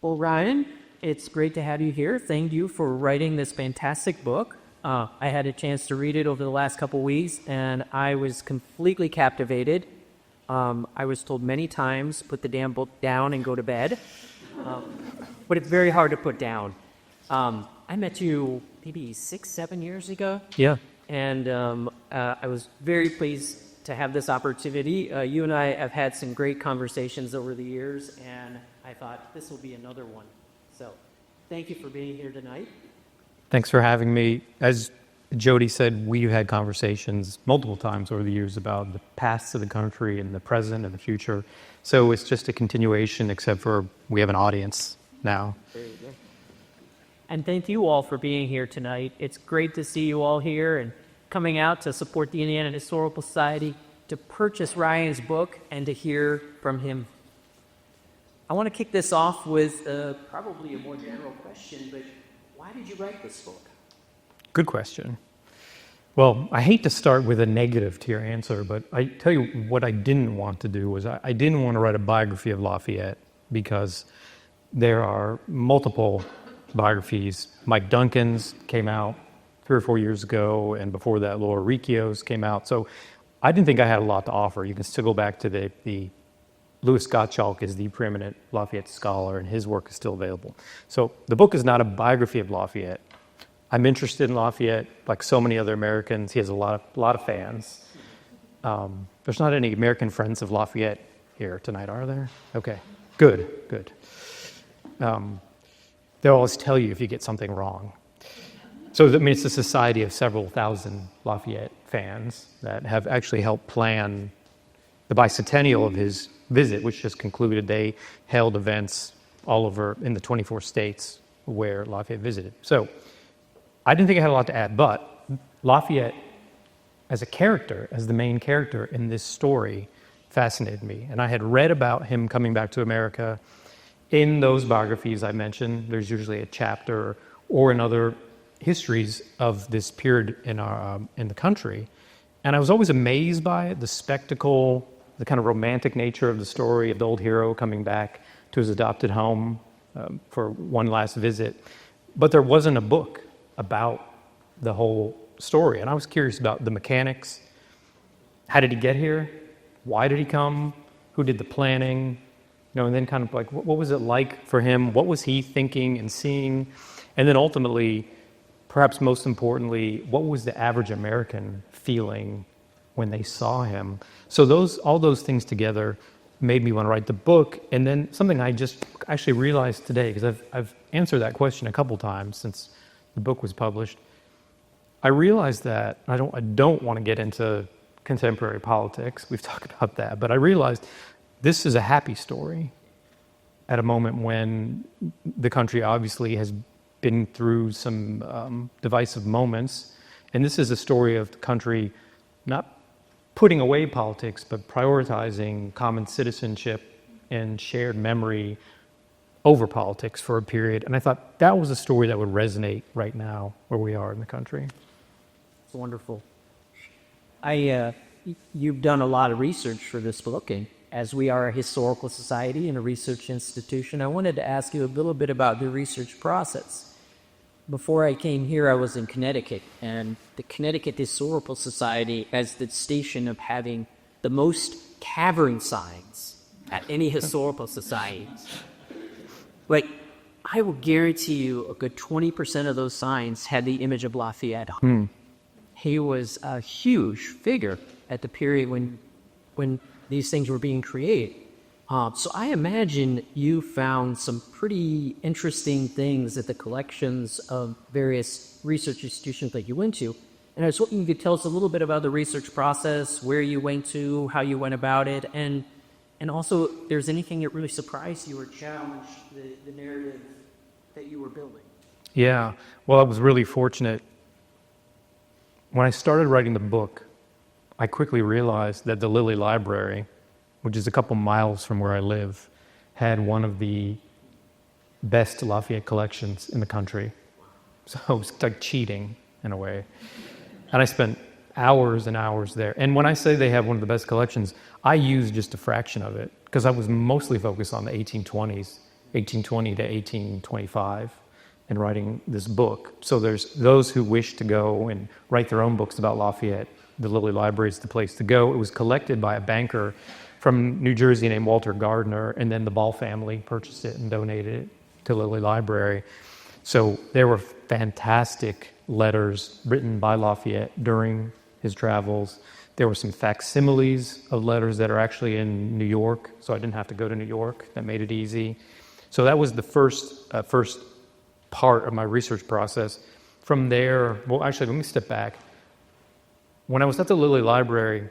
Well, Ryan, it's great to have you here. Thank you for writing this fantastic book. I had a chance to read it over the last couple weeks, and I was completely captivated. I was told many times, put the damn book down and go to bed. But it's very hard to put down. I met you maybe 6-7 years ago. Yeah. And I was very pleased to have this opportunity. You and I have had some great conversations over the years, and I thought this will be another one. So thank you for being here tonight. Thanks for having me. As Jody said, we've had conversations multiple times over the years about the past of the country and the present and the future. So it's just a continuation, except for we have an audience now. There you go. And thank you all for being here tonight. It's great to see you all here and coming out to support the Indiana Historical Society, to purchase Ryan's book, and to hear from him. I want to kick this off with probably a more general question, but why did you write this book? Good question. Well, I hate to start with a negative to your answer, but I tell you what I didn't want to do was I didn't want to write a biography of Lafayette, because there are multiple biographies. Mike Duncan's came out 3 or 4 years ago, and before that, Laura Ricchio's came out. So I didn't think I had a lot to offer. You can still go back to the Louis Gottschalk is the preeminent Lafayette scholar, and his work is still available. So the book is not a biography of Lafayette. I'm interested in Lafayette, like so many other Americans. He has a lot of fans. There's not any American friends of Lafayette here tonight, are there? Okay, good. They'll always tell you if you get something wrong. So I mean, it's a society of several thousand Lafayette fans that have actually helped plan the bicentennial of his visit, which just concluded. They held events all over in the 24 states where Lafayette visited. So I didn't think I had a lot to add, but Lafayette as a character, as the main character in this story, fascinated me. And I had read about him coming back to America. In those biographies I mentioned, there's usually a chapter or another histories of this period in the country. And I was always amazed by it, the spectacle, the kind of romantic nature of the story of the old hero coming back to his adopted home for one last visit. But there wasn't a book about the whole story. And I was curious about the mechanics. How did he get here? Why did he come? Who did the planning? And then kind of like, what was it like for him? What was he thinking and seeing? And then ultimately, perhaps most importantly, what was the average American feeling when they saw him? So all those things together made me want to write the book. And then something I just actually realized today, because I've answered that question a couple times since the book was published. I realized that I don't want to get into contemporary politics. We've talked about that, but I realized this is a happy story at a moment when the country obviously has been through some divisive moments. And this is a story of the country not putting away politics, but prioritizing common citizenship and shared memory over politics for a period. And I thought that was a story that would resonate right now where we are in the country. It's wonderful. You've done a lot of research for this book, and as we are a historical society and a research institution, I wanted to ask you a little bit about the research process. Before I came here, I was in Connecticut, and the Connecticut Historical Society has the station of having the most cavern signs at any historical society. Like, I will guarantee you a good 20% of those signs had the image of Lafayette. He was a huge figure at the period when these things were being created. So I imagine you found some pretty interesting things at the collections of various research institutions that you went to. And I was hoping you could tell us a little bit about the research process, where you went to, how you went about it, and also if there's anything that really surprised you or challenged the narrative that you were building. Yeah, well, I was really fortunate. When I started writing the book, I quickly realized that the Lilly Library, which is a couple miles from where I live, had one of the best Lafayette collections in the country. So it was like cheating in a way. And I spent hours and hours there. And when I say they have one of the best collections, I used just a fraction of it because I was mostly focused on the 1820s 1820 to 1825, and writing this book. So there's those who wish to go and write their own books about Lafayette. The Lilly Library is the place to go. It was collected by a banker from New Jersey named Walter Gardner, and then the Ball family purchased it and donated it to Lilly Library. So there were fantastic letters written by Lafayette during his travels. There were some facsimiles of letters that are actually in New York, so I didn't have to go to New York. That made it easy. So that was the first part of my research process. From there, well, actually, let me step back. When I was at the Lilly Library,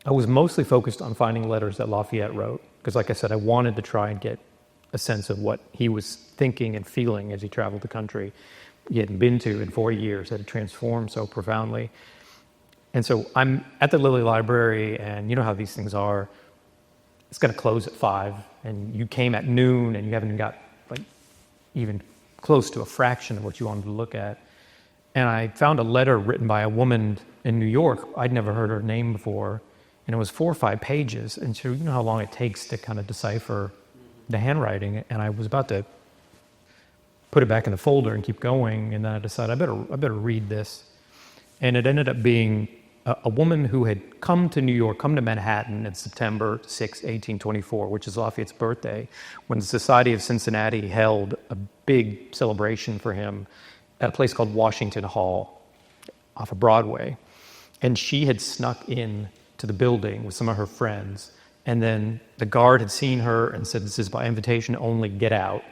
I was mostly focused on finding letters that Lafayette wrote, because like I said, I wanted to try and get a sense of what he was thinking and feeling as he traveled the country he hadn't been to in 4 years, that had transformed so profoundly. And so I'm at the Lilly Library, and you know how these things are. It's going to close at 5, and you came at noon, and you haven't got like even close to a fraction of what you wanted to look at. And I found a letter written by a woman in New York. I'd never heard her name before, and it was 4 or 5 pages. And so you know how long it takes to kind of decipher the handwriting. And I was about to put it back in the folder and keep going, and then I decided I better read this. And it ended up being a woman who had come to New York, come to Manhattan in September 6, 1824, which is Lafayette's birthday, when the Society of Cincinnati held a big celebration for him at a place called Washington Hall off of Broadway. And she had snuck in to the building with some of her friends. And then the guard had seen her and said, "This is by invitation only, get out."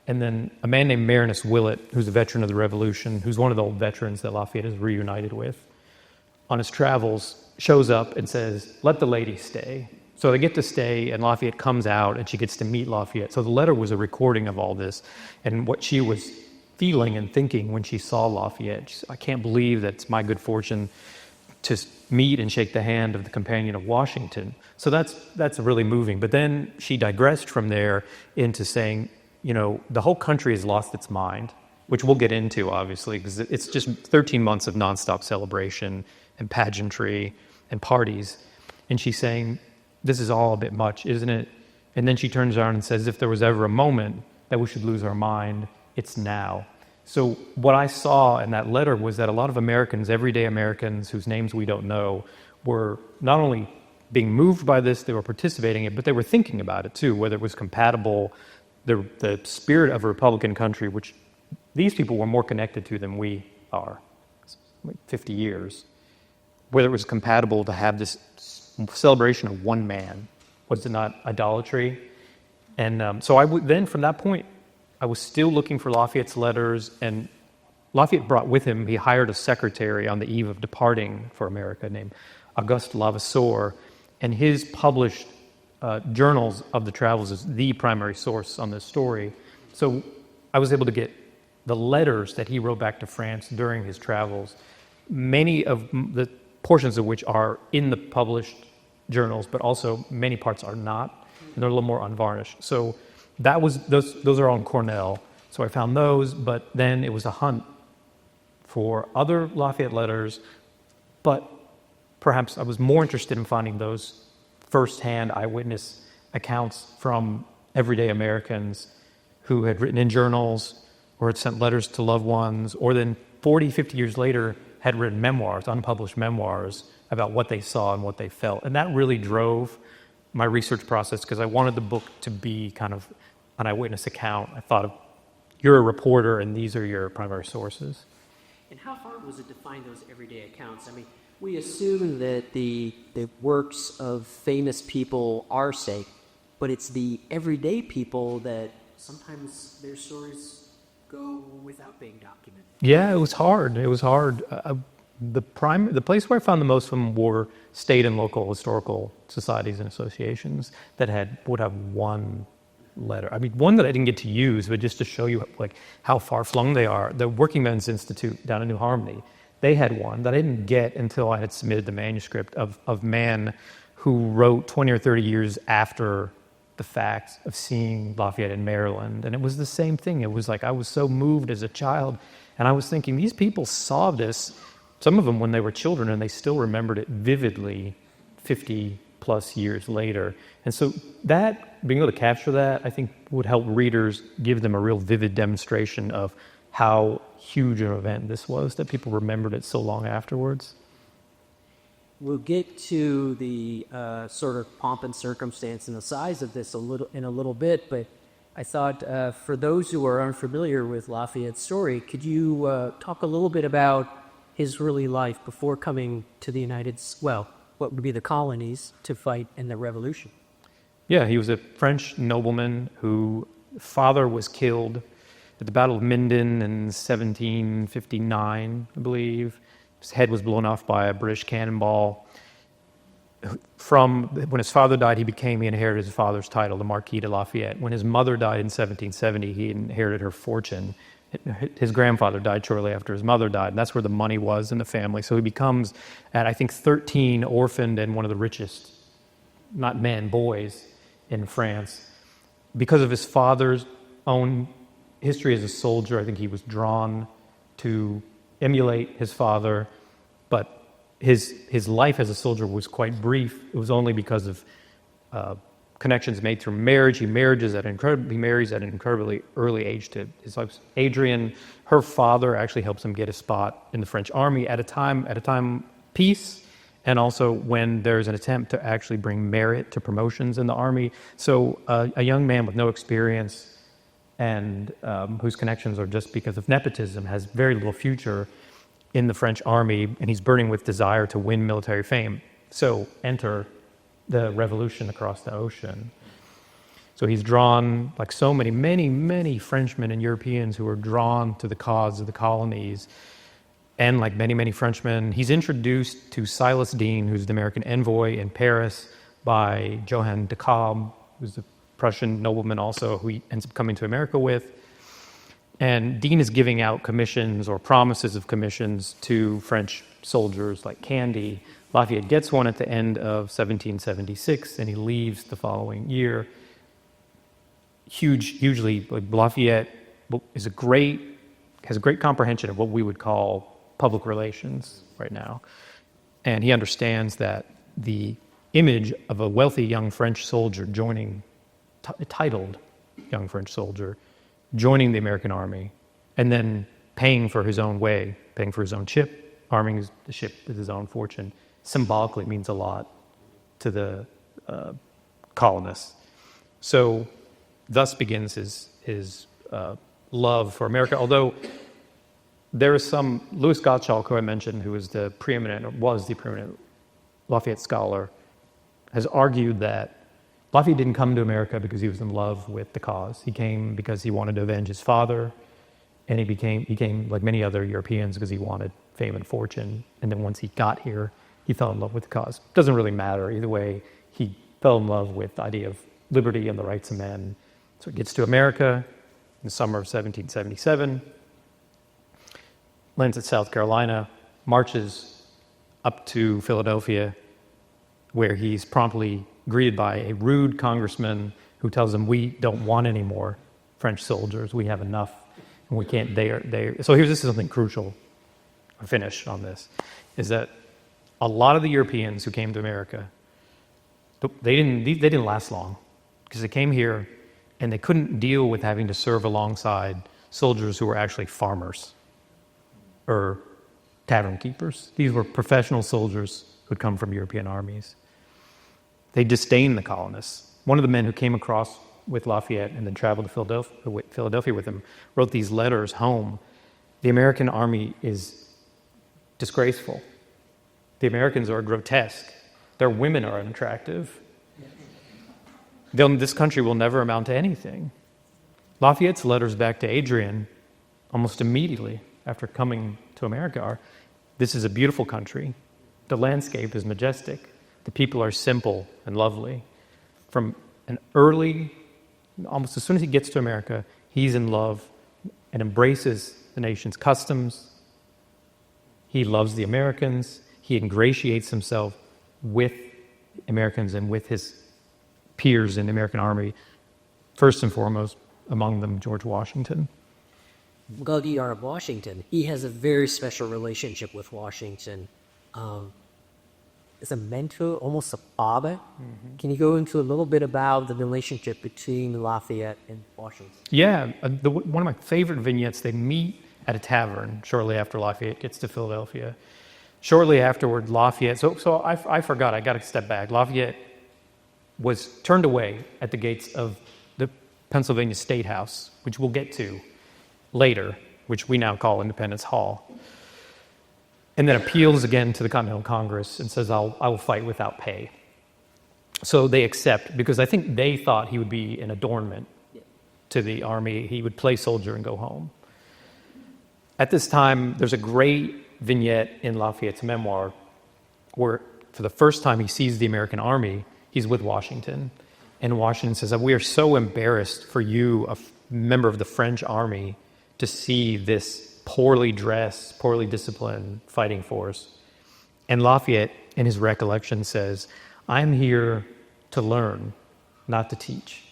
And then a man named Marinus Willett, who's a veteran of the Revolution, who's one of the old veterans that Lafayette is reunited with, on his travels, shows up and says, "Let the lady stay." So they get to stay, and Lafayette comes out, and she gets to meet Lafayette. So the letter was a recording of all this and what she was feeling and thinking when she saw Lafayette. She said, "I can't believe that it's my good fortune to meet and shake the hand of the companion of Washington." So that's really moving. But then she digressed from there into saying, you know, the whole country has lost its mind, which we'll get into, obviously, because it's just 13 months of nonstop celebration and pageantry and parties. And she's saying, this is all a bit much, isn't it? And then she turns around and says, if there was ever a moment that we should lose our mind, it's now. So what I saw in that letter was that a lot of Americans, everyday Americans whose names we don't know, were not only being moved by this, they were participating in it, but they were thinking about it too, whether it was compatible, the spirit of a Republican country, which these people were more connected to than we are, like 50 years, whether it was compatible to have this celebration of one man. Was it not idolatry? And so then from that point, I was still looking for Lafayette's letters, and Lafayette brought with him, he hired a secretary on the eve of departing for America named Auguste Levasseur, and his published journals of the travels is the primary source on this story. So I was able to get the letters that he wrote back to France during his travels, many of the portions of which are in the published journals, but also many parts are not, and they're a little more unvarnished. So that was those are all in Cornell. So I found those, but then it was a hunt for other Lafayette letters, but perhaps I was more interested in finding those first-hand eyewitness accounts from everyday Americans who had written in journals or had sent letters to loved ones, or then 40, 50 years later had written memoirs, unpublished memoirs, about what they saw and what they felt. And that really drove my research process, because I wanted the book to be kind of an eyewitness account. I thought of, you're a reporter and these are your primary sources. And how hard was it to find those everyday accounts? I mean, we assume that the works of famous people are safe, but it's the everyday people that sometimes their stories go without being documented. Yeah, it was hard. It was hard. The place where I found the most of them were state and local historical societies and associations that would have one letter. I mean, one that I didn't get to use, but just to show you like how far flung they are. The Working Men's Institute down in New Harmony, they had one that I didn't get until I had submitted the manuscript of man who wrote 20 or 30 years after the fact of seeing Lafayette in Maryland. And it was the same thing. It was like I was so moved as a child, and I was thinking, these people saw this, some of them when they were children, and they still remembered it vividly 50 plus years later. And so that, being able to capture that, I think would help readers, give them a real vivid demonstration of how huge an event this was, that people remembered it so long afterwards. We'll get to the sort of pomp and circumstance and the size of this in a little bit, but I thought for those who are unfamiliar with Lafayette's story, could you talk a little bit about his early life before coming to the what would be the colonies, to fight in the Revolution? Yeah, he was a French nobleman whose father was killed at the Battle of Minden in 1759, I believe. His head was blown off by a British cannonball. When his father died, he inherited his father's title, the Marquis de Lafayette. When his mother died in 1770, he inherited her fortune. His grandfather died shortly after his mother died, and that's where the money was in the family. So he becomes, at I think 13, orphaned and one of the richest, not men, boys in France. Because of his father's own history as a soldier, I think he was drawn to emulate his father, but his life as a soldier was quite brief. It was only because of connections made through marriage. He marries at an incredibly early age to his wife Adrienne. Her father actually helps him get a spot in the French army at a time peace, and also when there's an attempt to actually bring merit to promotions in the army. So a young man with no experience and whose connections are just because of nepotism has very little future in the French army, and he's burning with desire to win military fame. So enter the revolution across the ocean. So he's drawn, like so many Frenchmen and Europeans who are drawn to the cause of the colonies. And like many Frenchmen, he's introduced to Silas Deane, who's the American envoy in Paris, by Johann de Kalb, who's a Prussian nobleman also, who he ends up coming to America with. And Deane is giving out commissions or promises of commissions to French soldiers like candy. Lafayette gets one at the end of 1776, and he leaves the following year. Hugely, like Lafayette has a great comprehension of what we would call public relations right now. And he understands that the image of a wealthy young French soldier titled young French soldier, joining the American army, and then paying for his own way, paying for his own ship, arming the ship with his own fortune, symbolically means a lot to the colonists. So thus begins his love for America, although there is some, Louis Gottschalk, who I mentioned, who was the preeminent Lafayette scholar, has argued that Lafayette didn't come to America because he was in love with the cause. He came because he wanted to avenge his father, and he came like many other Europeans because he wanted fame and fortune. And then once he got here, he fell in love with the cause. Doesn't really matter either way. He fell in love with the idea of liberty and the rights of men. So he gets to America in the summer of 1777, lands at South Carolina, marches up to Philadelphia, where he's promptly greeted by a rude congressman who tells him, "We don't want any more French soldiers. We have enough, and we can't." So this is something crucial. I finish on this, is that a lot of the Europeans who came to America, they didn't last long, because they came here and they couldn't deal with having to serve alongside soldiers who were actually farmers or tavern keepers. These were professional soldiers who'd come from European armies. They disdained the colonists. One of the men who came across with Lafayette and then traveled to Philadelphia with him wrote these letters home. The American army is disgraceful. The Americans are grotesque. Their women are unattractive. This country will never amount to anything. Lafayette's letters back to Adrienne almost immediately after coming to America are, "This is a beautiful country. The landscape is majestic. The people are simple and lovely." From an early, almost as soon as he gets to America, he's in love and embraces the nation's customs. He loves the Americans. He ingratiates himself with Americans and with his peers in the American army, first and foremost, among them George Washington. Glad you are Washington. He has a very special relationship with Washington. as a mentor, almost a father. Can you go into a little bit about the relationship between Lafayette and Washington? Yeah, one of my favorite vignettes, they meet at a tavern shortly after Lafayette gets to Philadelphia. Shortly afterward, Lafayette, so I forgot, I got to step back. Lafayette was turned away at the gates of the Pennsylvania State House, which we'll get to later, which we now call Independence Hall, and then appeals again to the Continental Congress and says, I will fight without pay. So they accept, because I think they thought he would be an adornment to the army. He would play soldier and go home. At this time, there's a great vignette in Lafayette's memoir where, for the first time, he sees the American army. He's with Washington, and Washington says, we are so embarrassed for you, a member of the French army, to see this poorly dressed, poorly disciplined fighting force. And Lafayette, in his recollection, says, I'm here to learn, not to teach.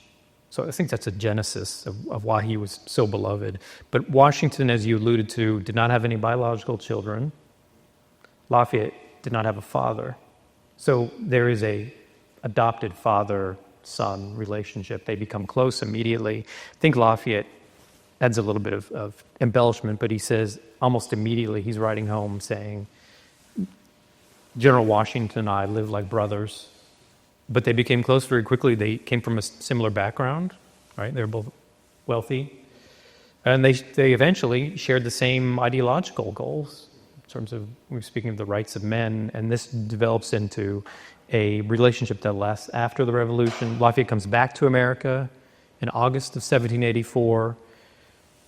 So I think that's a genesis of why he was so beloved. But Washington, as you alluded to, did not have any biological children. Lafayette did not have a father. So there is a adopted father-son relationship. They become close immediately. I think Lafayette adds a little bit of embellishment, but he says almost immediately he's writing home saying, General Washington and I live like brothers. But they became close very quickly. They came from a similar background, right? They were both wealthy. And they eventually shared the same ideological goals in terms of, we were speaking of the rights of men, and this develops into a relationship that lasts after the Revolution. Lafayette comes back to America in August of 1784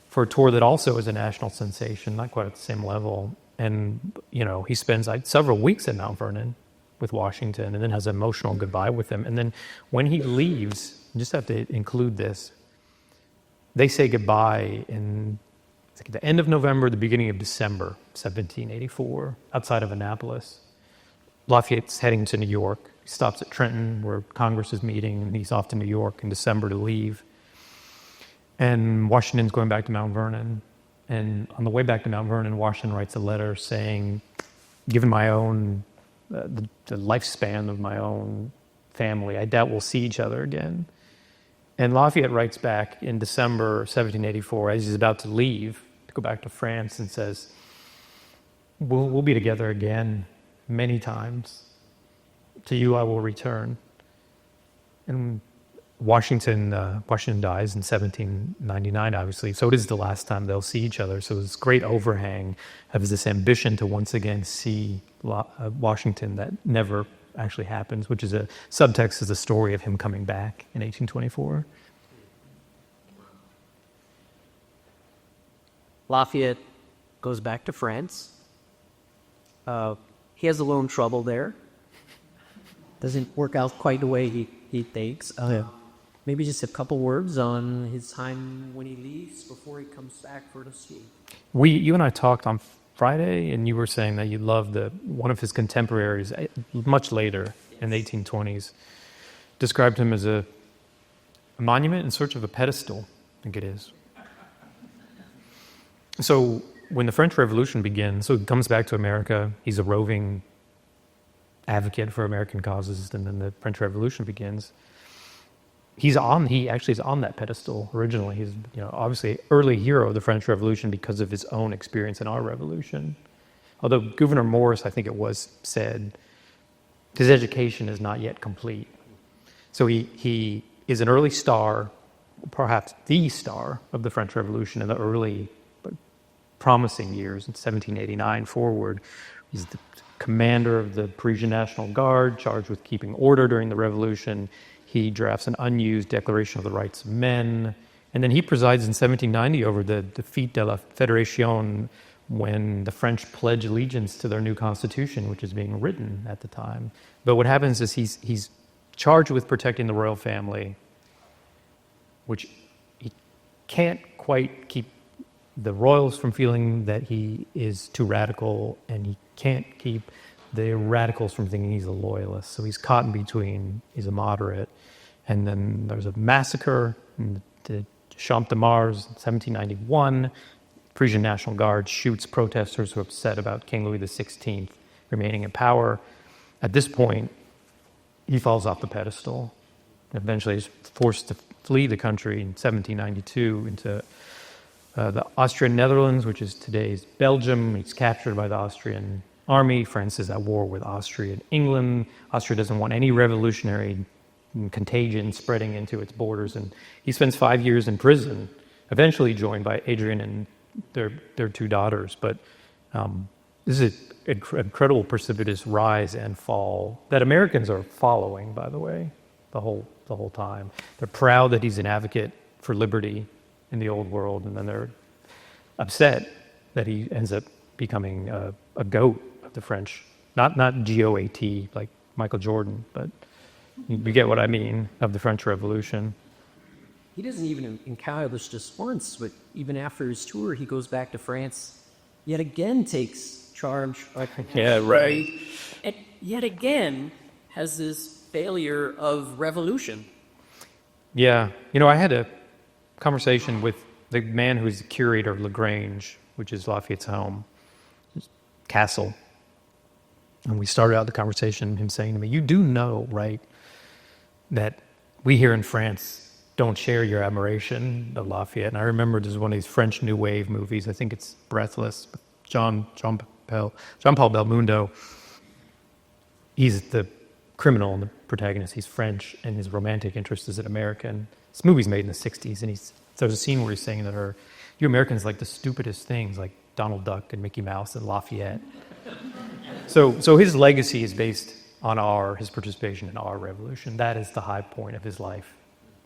for a tour that also is a national sensation, not quite at the same level. And, he spends several weeks at Mount Vernon with Washington and then has an emotional goodbye with him. And then when he leaves, you just have to include this, they say goodbye in the end of November, the beginning of December, 1784, outside of Annapolis. Lafayette's heading to New York. He stops at Trenton where Congress is meeting, and he's off to New York in December to leave. And Washington's going back to Mount Vernon. And on the way back to Mount Vernon, Washington writes a letter saying, given my own, the lifespan of my own family, I doubt we'll see each other again. And Lafayette writes back in December 1784, as he's about to leave, to go back to France, and says, we'll be together again many times. To you I will return. And Washington dies in 1799, obviously, so it is the last time they'll see each other. So this great overhang of this ambition to once again see Washington that never actually happens, which is a subtext is the story of him coming back in 1824. Lafayette goes back to France. He has a little trouble there. Doesn't work out quite the way he thinks. Maybe just a couple words on his time when he leaves before he comes back for the sea. You and I talked on Friday, and you were saying that you loved one of his contemporaries much later in the 1820s, described him as a monument in search of a pedestal, I think it is. So when the French Revolution begins, so he comes back to America, he's a roving advocate for American causes, and then the French Revolution begins. He actually is on that pedestal originally. He's obviously early hero of the French Revolution because of his own experience in our revolution. Although Gouverneur Morris, I think it was, said his education is not yet complete. So he is an early star, perhaps the star of the French Revolution in the early but promising years, in 1789 forward. He's the commander of the Parisian National Guard, charged with keeping order during the revolution. He drafts an unused Declaration of the Rights of Men. And then he presides in 1790 over the Defeat de la Fédération, when the French pledge allegiance to their new constitution, which is being written at the time. But what happens is he's charged with protecting the royal family, which he can't quite keep the royals from feeling that he is too radical, and he can't keep the radicals from thinking he's a loyalist. So he's caught in between. He's a moderate. And then there's a massacre in the Champ de Mars in 1791. Parisian National Guard shoots protesters who are upset about King Louis XVI remaining in power. At this point, he falls off the pedestal. Eventually, he's forced to flee the country in 1792 into the Austrian Netherlands, which is today's Belgium. He's captured by the Austrian army. France is at war with Austria and England. Austria doesn't want any revolutionary contagion spreading into its borders, and he spends 5 years in prison, eventually joined by Adrian and their two daughters. But this is an incredible precipitous rise and fall that Americans are following, by the way, the whole time. They're proud that he's an advocate for liberty in the old world, and then they're upset that he ends up becoming a goat of the French, not GOAT like Michael Jordan, but you get what I mean, of the French Revolution. He doesn't even encounter this just once, but even after his tour, he goes back to France, yet again takes charge. Yeah, right. And yet again has this failure of revolution. Yeah. I had a conversation with the man who's the curator of LaGrange, which is Lafayette's home, his castle. And we started out the conversation, him saying to me, "You do know, right, that we here in France don't share your admiration of Lafayette." And I remember there's one of these French New Wave movies, I think it's Breathless, with Jean Paul Belmondo. He's the criminal and the protagonist. He's French, and his romantic interest is an American. This movie's made in the 60s, and there's a scene where he's saying that you Americans like the stupidest things, like Donald Duck and Mickey Mouse and Lafayette. So his legacy is based on his participation in our revolution. That is the high point of his life.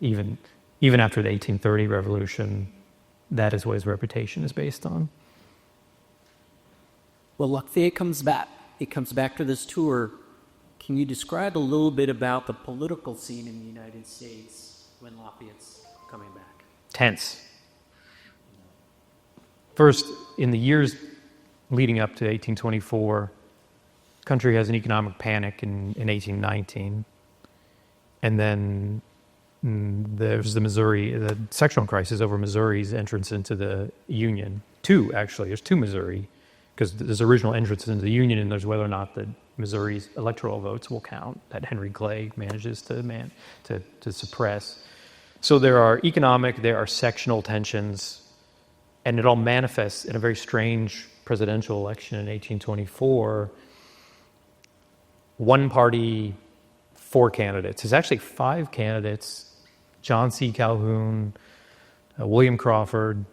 Even after the 1830 revolution, that is what his reputation is based on. Well, Lafayette comes back. He comes back to this tour. Can you describe a little bit about the political scene in the United States when Lafayette's coming back? Tense. First, in the years leading up to 1824, the country has an economic panic in 1819. And then there's the sectional crisis over Missouri's entrance into the Union. There's two Missouri, because there's original entrance into the Union, and there's whether or not the Missouri's electoral votes will count, that Henry Clay manages to suppress. So there are sectional tensions, and it all manifests in a very strange presidential election in 1824. One party, 4 candidates. There's actually 5 candidates: John C. Calhoun, William Crawford,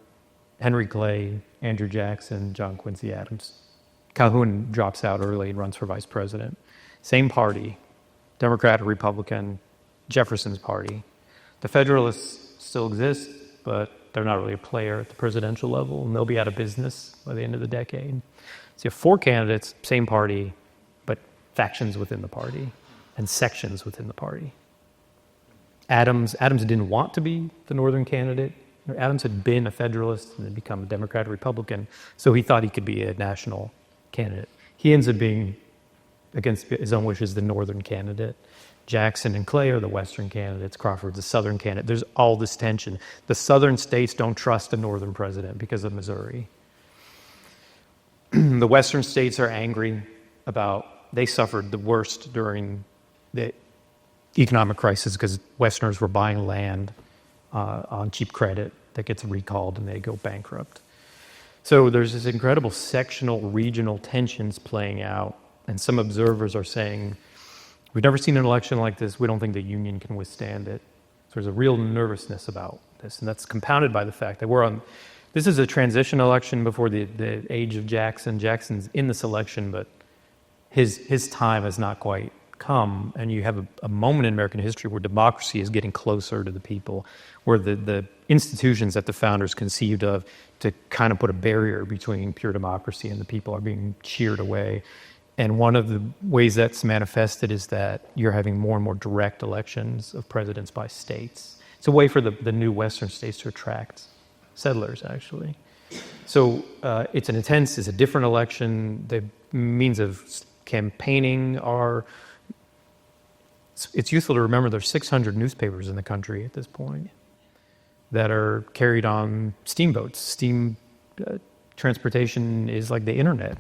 Henry Clay, Andrew Jackson, John Quincy Adams. Calhoun drops out early and runs for vice president. Same party, Democrat or Republican, Jefferson's party. The Federalists still exist, but they're not really a player at the presidential level, and they'll be out of business by the end of the decade. So you have 4 candidates, same party, but factions within the party and sections within the party. Adams didn't want to be the Northern candidate. Adams had been a Federalist and had become a Democrat or Republican, so he thought he could be a national candidate. He ends up being, against his own wishes, the Northern candidate. Jackson and Clay are the Western candidates. Crawford's the Southern candidate. There's all this tension. The Southern states don't trust a Northern president because of Missouri. The Western states are angry they suffered the worst during the economic crisis because Westerners were buying land on cheap credit that gets recalled and they go bankrupt. So there's this incredible sectional, regional tensions playing out, and some observers are saying, we've never seen an election like this. We don't think the Union can withstand it. So there's a real nervousness about this, and that's compounded by the fact that this is a transition election before the age of Jackson. Jackson's in this election, but his time has not quite come, and you have a moment in American history where democracy is getting closer to the people, where the institutions that the founders conceived of to kind of put a barrier between pure democracy and the people are being sheared away. And one of the ways that's manifested is that you're having more and more direct elections of presidents by states. It's a way for the new Western states to attract settlers, actually. So it's a different election. The means of campaigning it's useful to remember there's 600 newspapers in the country at this point that are carried on steamboats. Transportation is like the internet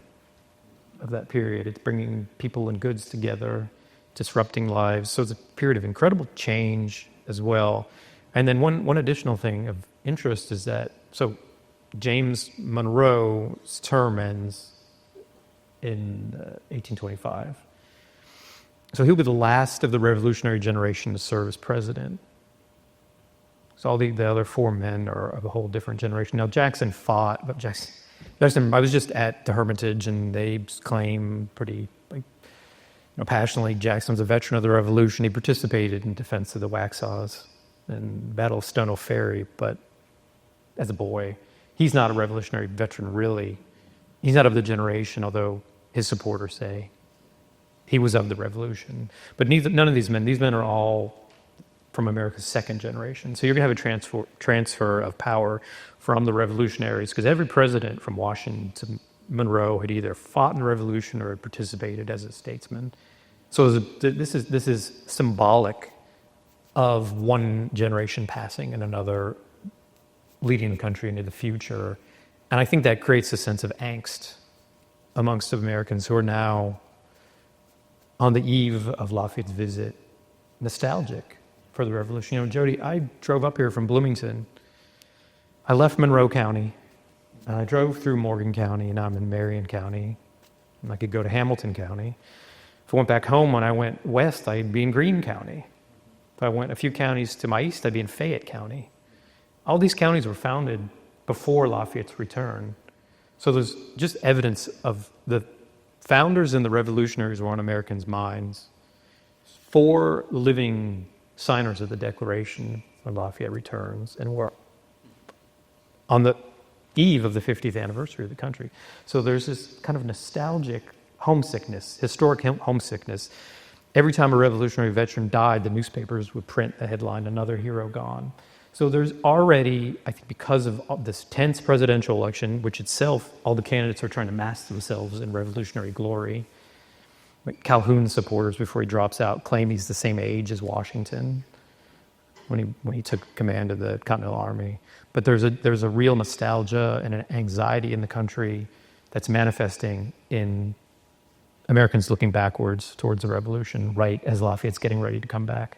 of that period. It's bringing people and goods together, disrupting lives. So it's a period of incredible change as well. And then one additional thing of interest is that, so James Monroe's term ends in 1825. So he'll be the last of the revolutionary generation to serve as president. So all the other four men are of a whole different generation. Now Jackson fought, but Jackson, I was just at the Hermitage, and they claim pretty passionately Jackson's a veteran of the Revolution. He participated in defense of the Waxhaws and Battle of Stono Ferry, but as a boy, he's not a revolutionary veteran, really. He's not of the generation, although his supporters say he was of the Revolution. But none of these men are all from America's second generation. So you're going to have a transfer of power from the revolutionaries, because every president from Washington to Monroe had either fought in the Revolution or had participated as a statesman. So this is symbolic of one generation passing and another leading the country into the future. And I think that creates a sense of angst amongst Americans who are now, on the eve of Lafayette's visit, nostalgic for the Revolution. Jody, I drove up here from Bloomington. I left Monroe County, and I drove through Morgan County, and I'm in Marion County, and I could go to Hamilton County. If I went back home, when I went west, I'd be in Greene County. If I went a few counties to my east, I'd be in Fayette County. All these counties were founded before Lafayette's return. So there's just evidence of the founders and the revolutionaries were on Americans' minds. 4 living signers of the Declaration when Lafayette returns, and we're on the eve of the 50th anniversary of the country. So there's this kind of nostalgic homesickness, historic homesickness. Every time a revolutionary veteran died, the newspapers would print the headline, "Another Hero Gone." So there's already, I think, because of this tense presidential election, which itself, all the candidates are trying to mask themselves in revolutionary glory. Like Calhoun's supporters, before he drops out, claim he's the same age as Washington when he took command of the Continental Army. But there's a real nostalgia and an anxiety in the country that's manifesting in Americans looking backwards towards the revolution, right as Lafayette's getting ready to come back.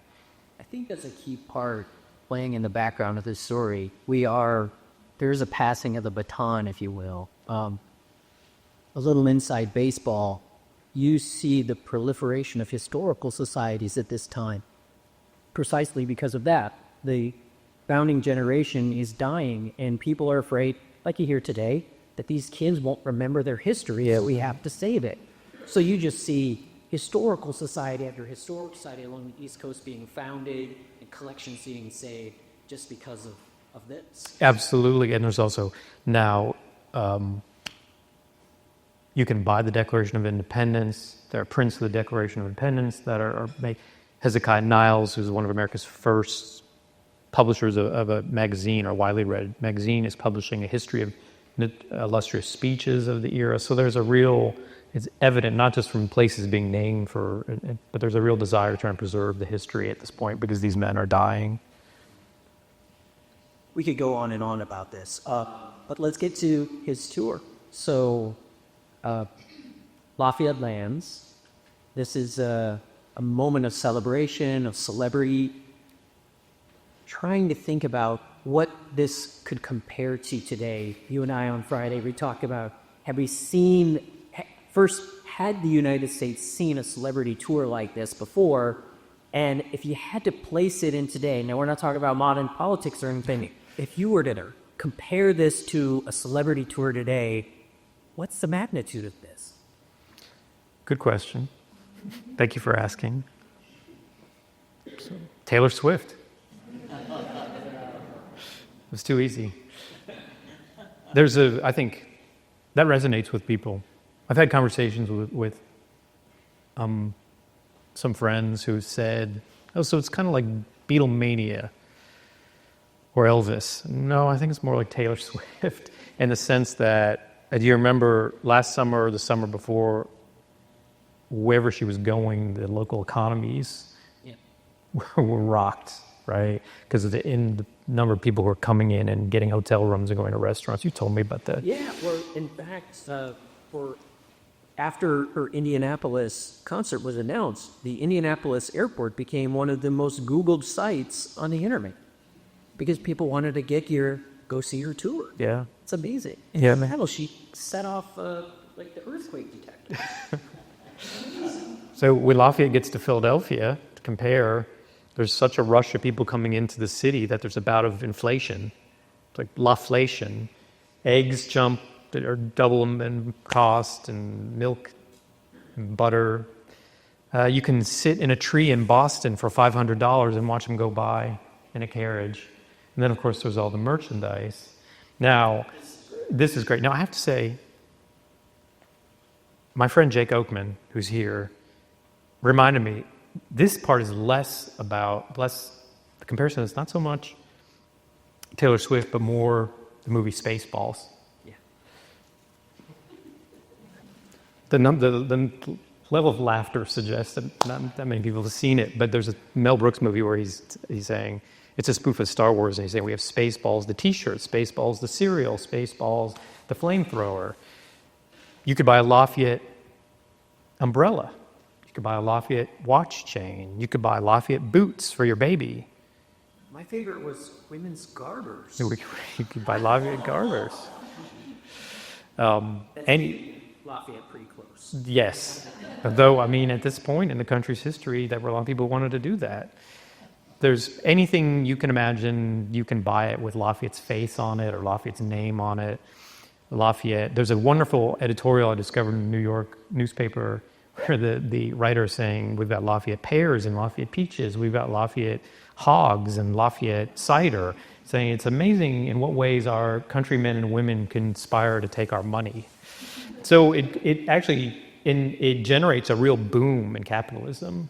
I think that's a key part playing in the background of this story. There's a passing of the baton, if you will. A little inside baseball, you see the proliferation of historical societies at this time. Precisely because of that, the founding generation is dying, and people are afraid, like you hear today, that these kids won't remember their history, that we have to save it. So you just see historical society after historical society along the East Coast being founded and collections being saved just because of this. Absolutely. And there's also now, you can buy the Declaration of Independence. There are prints of the Declaration of Independence that are made. Hezekiah Niles, who's one of America's first publishers of a magazine, or widely read magazine, is publishing a history of illustrious speeches of the era. So there's it's evident, not just from places being named but there's a real desire to try and preserve the history at this point because these men are dying. We could go on and on about this, but let's get to his tour. So Lafayette lands. This is a moment of celebration, of celebrity. Trying to think about what this could compare to today. You and I on Friday, we talked about, had the United States seen a celebrity tour like this before? And if you had to place it in today, now we're not talking about modern politics or anything, if you were to compare this to a celebrity tour today, what's the magnitude of this? Good question. Thank you for asking. Taylor Swift. It was too easy. I think that resonates with people. I've had conversations with some friends who said, "Oh, so it's kind of like Beatlemania or Elvis." No, I think it's more like Taylor Swift in the sense that, do you remember last summer or the summer before, wherever she was going, the local economies were rocked, right? Because of the number of people who were coming in and getting hotel rooms and going to restaurants. You told me about that. Yeah, well, in fact, for after her Indianapolis concert was announced, the Indianapolis airport became one of the most Googled sites on the internet because people wanted to get gear, go see her tour. Yeah. It's amazing. Yeah, In Seattle, she set off like the earthquake detector. So when Lafayette gets to Philadelphia, to compare, there's such a rush of people coming into the city that there's a bout of inflation. It's like laflation. Eggs jump or double in cost, and milk and butter. You can sit in a tree in Boston for $500 and watch them go by in a carriage. And then, of course, there's all the merchandise. Now, this is great. Now, I have to say, my friend Jake Oakman, who's here, reminded me, this part is the comparison is not so much Taylor Swift, but more the movie Spaceballs. Yeah. The level of laughter suggests that not that many people have seen it, but there's a Mel Brooks movie where he's saying, it's a spoof of Star Wars, and he's saying we have Spaceballs, the t-shirt, Spaceballs, the cereal, Spaceballs, the flamethrower. You could buy a Lafayette umbrella. You could buy a Lafayette watch chain. You could buy Lafayette boots for your baby. My favorite was women's garters. You could buy Lafayette garters. Lafayette pretty close. Yes. Though, I mean, at this point in the country's history, there were a lot of people who wanted to do that. There's anything you can imagine, you can buy it with Lafayette's face on it or Lafayette's name on it. Lafayette. There's a wonderful editorial I discovered in a New York newspaper where the writer is saying, we've got Lafayette pears and Lafayette peaches, we've got Lafayette hogs and Lafayette cider, saying it's amazing in what ways our countrymen and women conspire to take our money. So it actually generates a real boom in capitalism,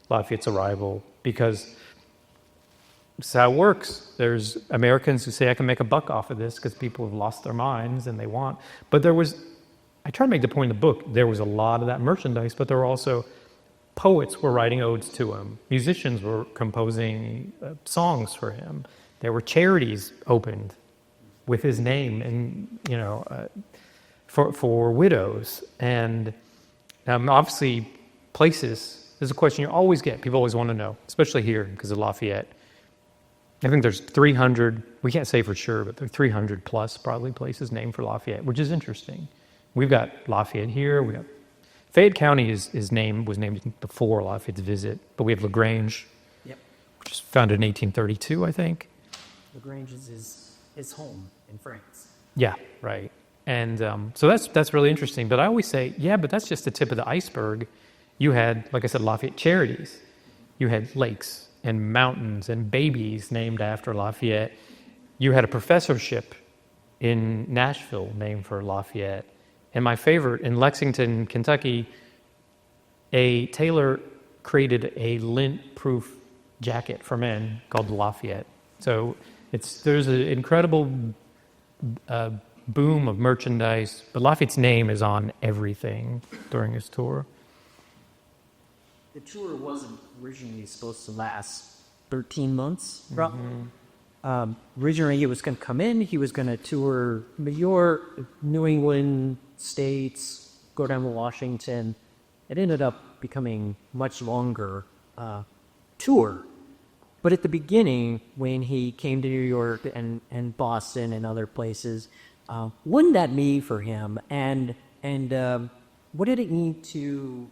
Lafayette's arrival, because this is how it works. There's Americans who say, I can make a buck off of this because people have lost their minds and they want. But I try to make the point in the book, there was a lot of that merchandise, but there were also poets were writing odes to him. Musicians were composing songs for him. There were charities opened with his name and, for widows. And obviously places, there's a question you always get. People always want to know, especially here because of Lafayette. I think there's 300, we can't say for sure, but there are 300 plus probably places named for Lafayette, which is interesting. We've got Lafayette here. We got Fayette County was named before Lafayette's visit, but we have LaGrange, Yep. which was founded in 1832, I think. LaGrange is his home in France. Yeah, right. And so that's really interesting. But I always say, yeah, but that's just the tip of the iceberg. You had, like I said, Lafayette Charities. You had lakes and mountains and babies named after Lafayette. You had a professorship in Nashville named for Lafayette. And my favorite, in Lexington, Kentucky, a tailor created a lint-proof jacket for men called the Lafayette. So there's an incredible boom of merchandise, but Lafayette's name is on everything during his tour. The tour wasn't originally supposed to last 13 months, probably. Mm-hmm. Originally, he was going to come in, he was going to tour New York, New England, states, go down to Washington. It ended up becoming much longer tour. But at the beginning, when he came to New York and Boston and other places, wasn't that me for him? And what did it mean to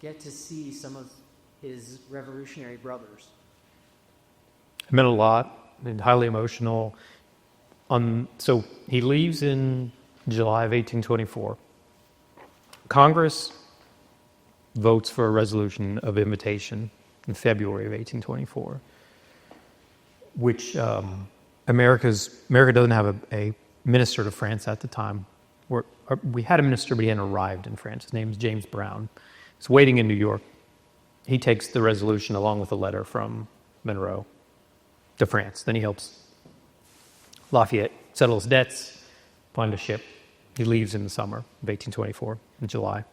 get to see some of his revolutionary brothers? It meant a lot and highly emotional. So he leaves in July of 1824. Congress votes for a resolution of invitation in February of 1824, which America doesn't have a minister to France at the time. We had a minister, but he hadn't arrived in France. His name is James Brown. He's waiting in New York. He takes the resolution along with a letter from Monroe to France. Then he helps Lafayette settle his debts, find a ship. He leaves in the summer of 1824, in July.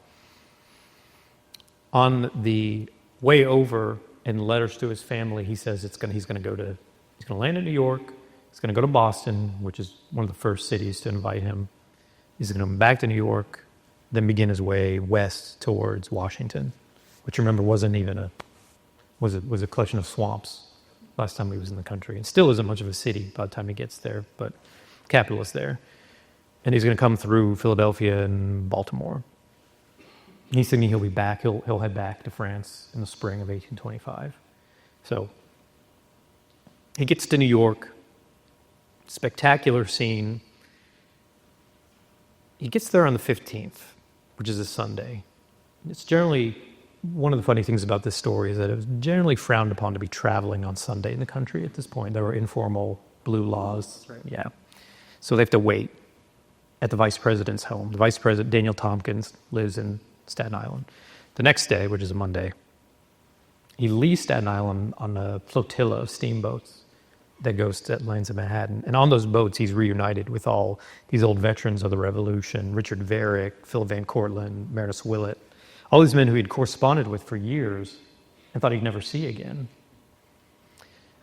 On the way over, in letters to his family, he says he's going to land in New York. He's going to go to Boston, which is one of the first cities to invite him. He's going to come back to New York. then begin his way west towards Washington, which remember wasn't even was a collection of swamps last time he was in the country. And still isn't much of a city by the time he gets there, but capital is there. And he's going to come through Philadelphia and Baltimore. He's thinking he'll be back. He'll head back to France in the spring of 1825. So he gets to New York. Spectacular scene. He gets there on the 15th, which is a Sunday. It's generally, one of the funny things about this story is that it was generally frowned upon to be traveling on Sunday in the country at this point. There were informal blue laws. Right. Yeah. So they have to wait at the vice president's home. The vice president, Daniel Tompkins, lives in Staten Island. The next day, which is a Monday, he leaves Staten Island on a flotilla of steamboats that lands in Manhattan. And on those boats, he's reunited with all these old veterans of the Revolution, Richard Varick, Phil Van Cortlandt, Meredith Willett, all these men who he'd corresponded with for years and thought he'd never see again.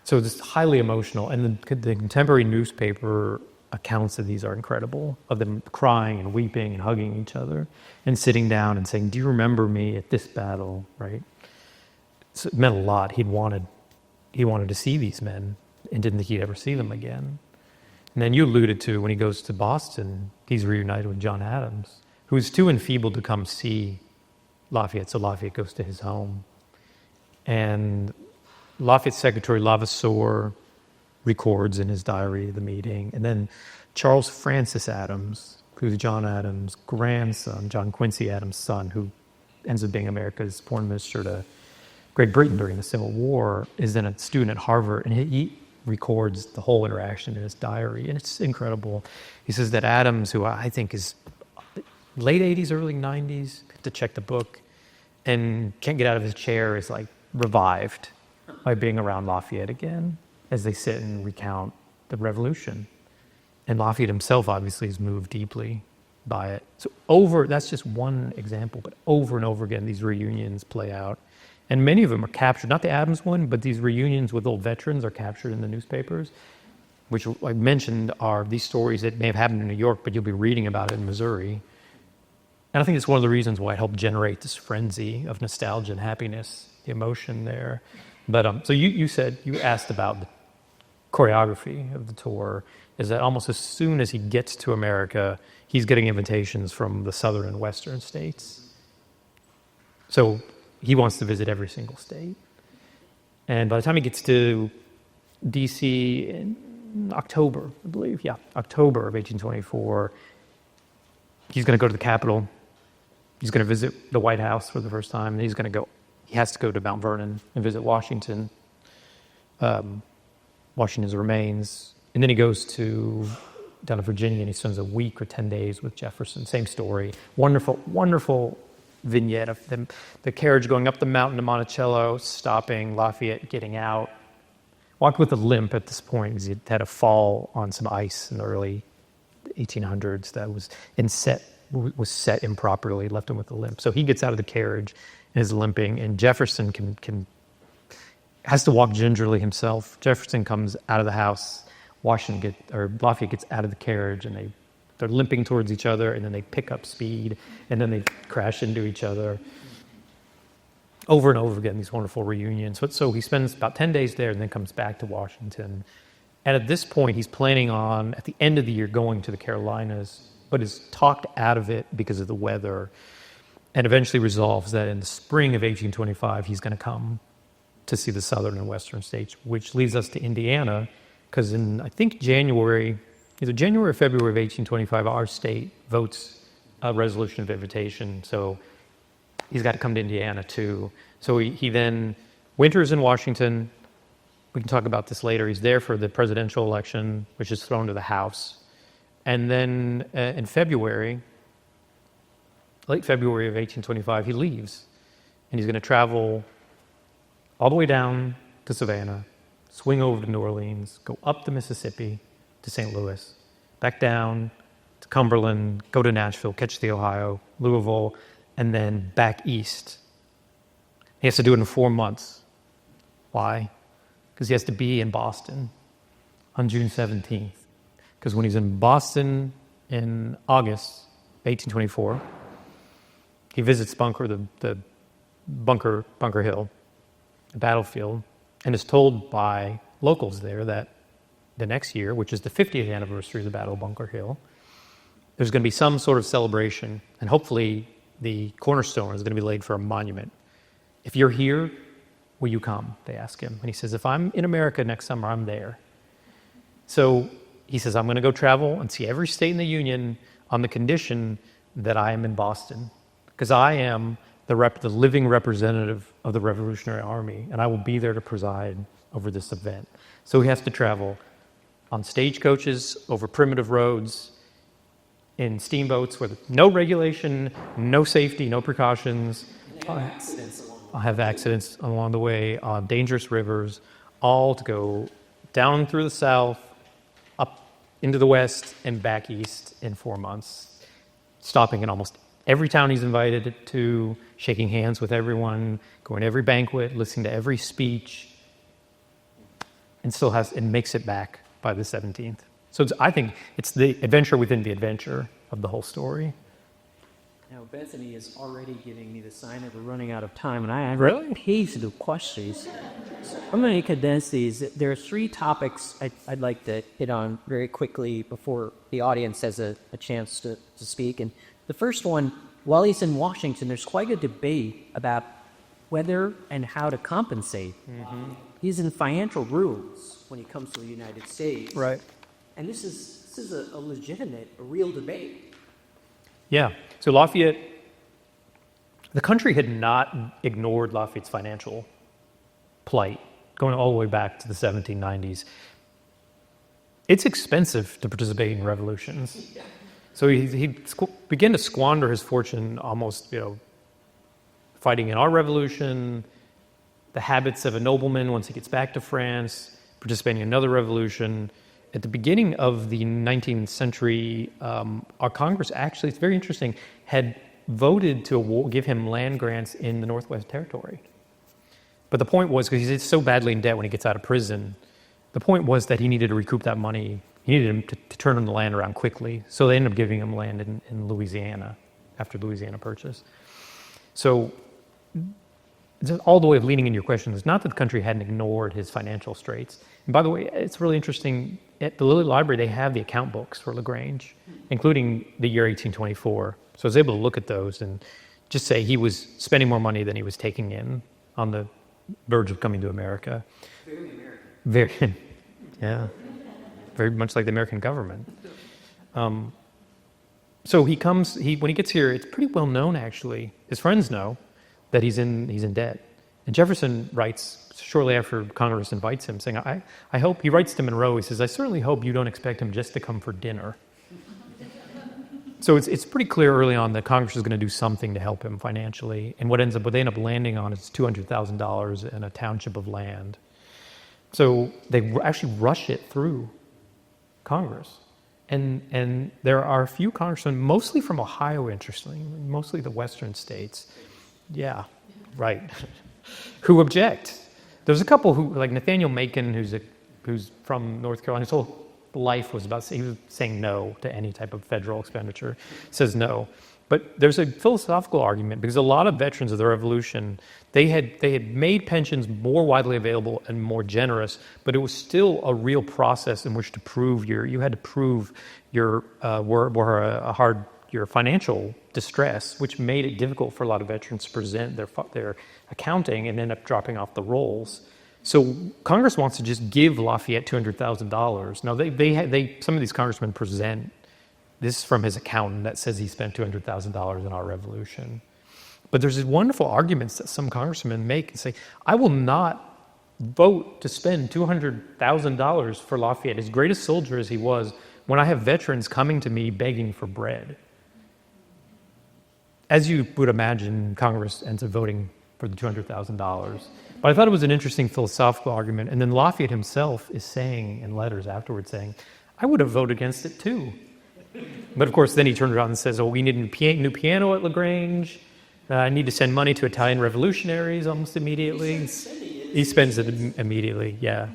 So it's highly emotional. And the contemporary newspaper accounts of these are incredible, of them crying and weeping and hugging each other and sitting down and saying, "Do you remember me at this battle?" Right? So it meant a lot. He wanted to see these men and didn't think he'd ever see them again. And then you alluded to when he goes to Boston, he's reunited with John Adams, who's too enfeebled to come see Lafayette, so Lafayette goes to his home. And Lafayette's secretary, Levasseur, records in his diary the meeting. And then Charles Francis Adams, who's John Adams' grandson, John Quincy Adams' son, who ends up being America's foreign minister to Great Britain during the Civil War, is then a student at Harvard, and he records the whole interaction in his diary, and it's incredible. He says that Adams, who I think is late 80s, early 90s, to check the book, and can't get out of his chair, is like revived by being around Lafayette again as they sit and recount the Revolution. And Lafayette himself obviously is moved deeply by it. So that's just one example, but over and over again, these reunions play out. And many of them are captured, not the Adams one, but these reunions with old veterans are captured in the newspapers, which I mentioned are these stories that may have happened in New York, but you'll be reading about it in Missouri. And I think it's one of the reasons why it helped generate this frenzy of nostalgia and happiness, the emotion there. But so you asked about the choreography of the tour, is that almost as soon as he gets to America, he's getting invitations from the southern and western states. So he wants to visit every single state. And by the time he gets to D.C. in October, I believe, October of 1824, he's going to go to the Capitol. He's going to visit the White House for the first time. And he has to go to Mount Vernon and visit Washington, Washington's remains. And then he goes down to Virginia, and he spends a week or 10 days with Jefferson. Same story. Wonderful, wonderful vignette of the carriage going up the mountain to Monticello, stopping, Lafayette getting out. Walked with a limp at this point because he had a fall on some ice in the early 1800s that was set improperly, left him with a limp. So he gets out of the carriage and is limping, and Jefferson has to walk gingerly himself. Jefferson comes out of the house, Lafayette gets out of the carriage, and they're limping towards each other, and then they pick up speed, and then they crash into each other. Over and over again, these wonderful reunions. So he spends about 10 days there and then comes back to Washington. And at this point, he's planning on, at the end of the year, going to the Carolinas, but is talked out of it because of the weather, and eventually resolves that in the spring of 1825, he's going to come to see the southern and western states, which leads us to Indiana, because in, I think, either January or February of 1825, our state votes a resolution of invitation, so he's got to come to Indiana too. So he then winters in Washington. We can talk about this later. He's there for the presidential election, which is thrown to the House. And then in late February of 1825, he leaves. And he's going to travel all the way down to Savannah, swing over to New Orleans, go up the Mississippi to St. Louis, back down to Cumberland, go to Nashville, catch the Ohio, Louisville, and then back east. He has to do it in 4 months. Why? Because he has to be in Boston on June 17th. Because when he's in Boston in August 1824, he visits the Bunker Hill, the battlefield, and is told by locals there that the next year, which is the 50th anniversary of the Battle of Bunker Hill, there's going to be some sort of celebration, and hopefully the cornerstone is going to be laid for a monument. If you're here, will you come? They ask him. And he says, if I'm in America next summer, I'm there. So he says, I'm going to go travel and see every state in the Union on the condition that I am in Boston, because I am the living representative of the Revolutionary Army, and I will be there to preside over this event. So he has to travel on stagecoaches, over primitive roads, in steamboats with no regulation, no safety, no precautions. I'll have accidents along the way, on dangerous rivers, all to go down through the south, up into the west, and back east in 4 months, stopping in almost every town he's invited to, shaking hands with everyone, going to every banquet, listening to every speech, and makes it back by the 17th. So I think it's the adventure within the adventure of the whole story. Now, Bethany is already giving me the sign that we're running out of time, and I have Really? pages of questions. So I'm going to condense these. There are 3 topics I'd like to hit on very quickly before the audience has a chance to speak. And the first one, while he's in Washington, there's quite a debate about whether and how to compensate. Mm-hmm. He's in financial rules when he comes to the United States. Right. And this is a legitimate, a real debate. Yeah. So Lafayette, the country had not ignored Lafayette's financial plight going all the way back to the 1790s. It's expensive to participate in revolutions. So he began to squander his fortune almost, fighting in our revolution, the habits of a nobleman once he gets back to France, participating in another revolution. At the beginning of the 19th century, our Congress actually, it's very interesting, had voted to give him land grants in the Northwest Territory. But the point was, because he's so badly in debt when he gets out of prison, the point was that he needed to recoup that money. He needed him to turn the land around quickly. So they ended up giving him land in Louisiana after the Louisiana Purchase. So all the way of leaning into your question is not that the country hadn't ignored his financial straits. And by the way, it's really interesting. At the Lilly Library, they have the account books for LaGrange, including the year 1824. So I was able to look at those and just say he was spending more money than he was taking in on the verge of coming to America. Very American. Very, yeah. Very much like the American government. So when he gets here, it's pretty well known, actually. His friends know that he's in debt. And Jefferson writes shortly after Congress invites him, saying, I hope, he writes to Monroe, he says, I certainly hope you don't expect him just to come for dinner. So it's pretty clear early on that Congress is going to do something to help him financially. And what they end up landing on is $200,000 in a township of land. So they actually rush it through Congress. And there are a few congressmen, mostly from Ohio, interestingly, mostly the western states. Yeah, right. Who object. There's a couple who, like Nathaniel Macon, who's from North Carolina, his whole life was he was saying no to any type of federal expenditure, says no. But there's a philosophical argument, because a lot of veterans of the Revolution, they had made pensions more widely available and more generous, but it was still a real process in which to prove you had to prove your financial distress, which made it difficult for a lot of veterans to present their accounting and end up dropping off the rolls. So Congress wants to just give Lafayette $200,000. Now some of these congressmen present this from his accountant that says he spent $200,000 in our revolution. But there's these wonderful arguments that some congressmen make and say, I will not vote to spend $200,000 for Lafayette, as great a soldier as he was, when I have veterans coming to me begging for bread. As you would imagine, Congress ends up voting for the $200,000. But I thought it was an interesting philosophical argument. And then Lafayette himself is saying in letters afterwards, saying, I would have voted against it too. But of course, then he turned around and says, we need a new piano at LaGrange. I need to send money to Italian revolutionaries almost immediately. He spends it immediately, yeah.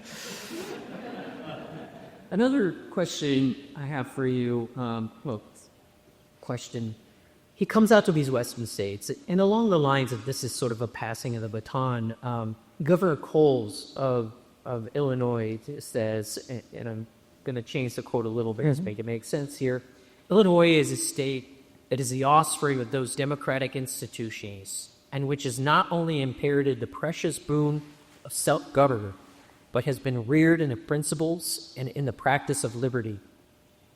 Another question I have for you, he comes out to these western states, and along the lines of this is sort of a passing of the baton. Governor Coles of Illinois says, and I'm going to change the quote a little bit to make it make sense here. Illinois is a state that is the offspring of those democratic institutions, and which has not only inherited the precious boon of self-government, but has been reared in the principles and in the practice of liberty,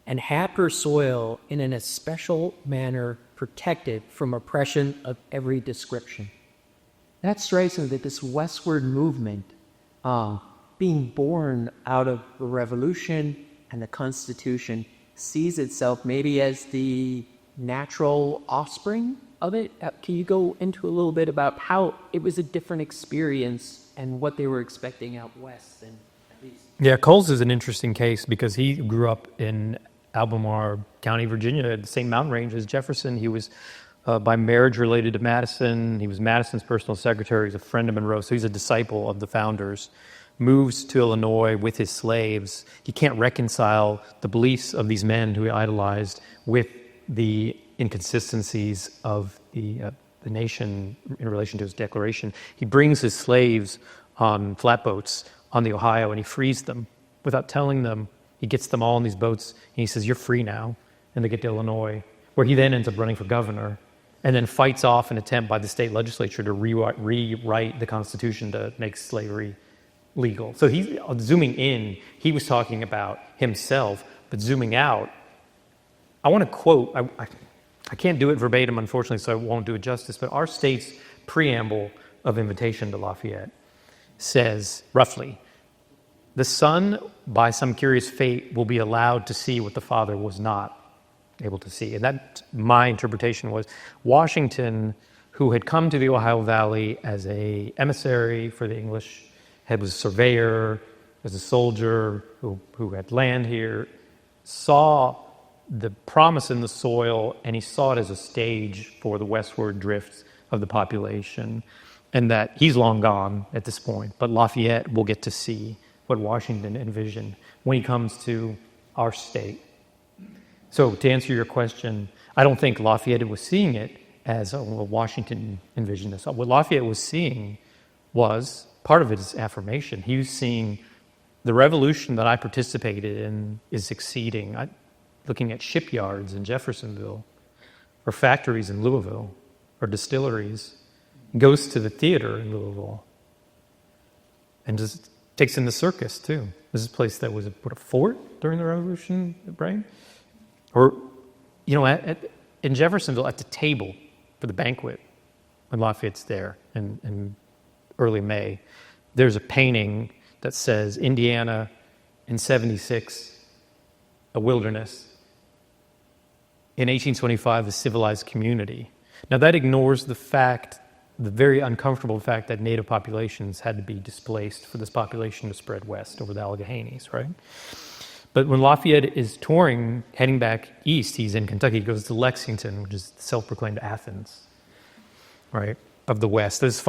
and had her soil in an especial manner protected from oppression of every description. That strikes me that this westward movement, being born out of the Revolution and the Constitution, sees itself maybe as the natural offspring of it. Can you go into a little bit about how it was a different experience and what they were expecting out west? And at least, Yeah, Coles is an interesting case because he grew up in Albemarle County, Virginia, the same mountain range as Jefferson. He was by marriage related to Madison. He was Madison's personal secretary. He's a friend of Monroe, so he's a disciple of the founders. Moves to Illinois with his slaves. He can't reconcile the beliefs of these men who he idolized with the inconsistencies of the nation in relation to his declaration. He brings his slaves on flatboats on the Ohio, and he frees them without telling them. He gets them all in these boats, and he says, "You're free now." And they get to Illinois, where he then ends up running for governor, and then fights off an attempt by the state legislature to rewrite the Constitution to make slavery legal. So he's zooming in, he was talking about himself, but zooming out, I want to quote, I can't do it verbatim, unfortunately, so I won't do it justice, but our state's preamble of invitation to Lafayette says, roughly, the son, by some curious fate, will be allowed to see what the father was not able to see. And that, my interpretation was, Washington, who had come to the Ohio Valley as an emissary for the English, was a surveyor, was a soldier who had land here, saw the promise in the soil, and he saw it as a stage for the westward drift of the population, and that he's long gone at this point, but Lafayette will get to see what Washington envisioned when he comes to our state. So to answer your question, I don't think Lafayette was seeing it as Washington envisioned this. What Lafayette was seeing was, part of it is affirmation. He was seeing the revolution that I participated in is succeeding. Looking at shipyards in Jeffersonville, or factories in Louisville, or distilleries, goes to the theater in Louisville, and just takes in the circus too. This is a place that was a fort during the Revolution, right? Or, in Jeffersonville, at the table for the banquet, when Lafayette's there in early May, there's a painting that says Indiana in 76, a wilderness. In 1825, a civilized community. Now that ignores the very uncomfortable fact that native populations had to be displaced for this population to spread west over the Alleghenies, right? But when Lafayette is touring, heading back east, he's in Kentucky, he goes to Lexington, which is the self-proclaimed Athens, right, of the West. There's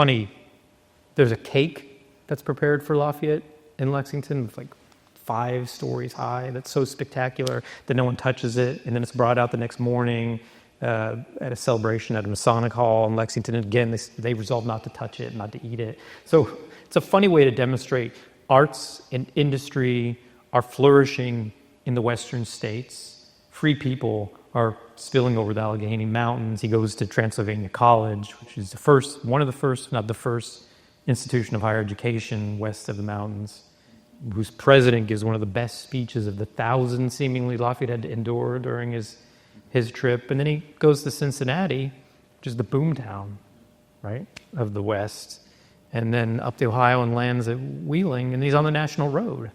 a cake that's prepared for Lafayette in Lexington, with like 5 stories high, that's so spectacular that no one touches it, and then it's brought out the next morning at a celebration at a Masonic hall in Lexington. And again, they resolve not to touch it, not to eat it. So it's a funny way to demonstrate arts and industry are flourishing in the western states. Free people are spilling over the Allegheny Mountains. He goes to Transylvania College, which is one of the first, not the first, institution of higher education west of the mountains, whose president gives one of the best speeches of the 1,000 seemingly Lafayette had to endure during his trip. And then he goes to Cincinnati, which is the boomtown, right, of the West, and then up the Ohio and lands at Wheeling, and he's on the National Road.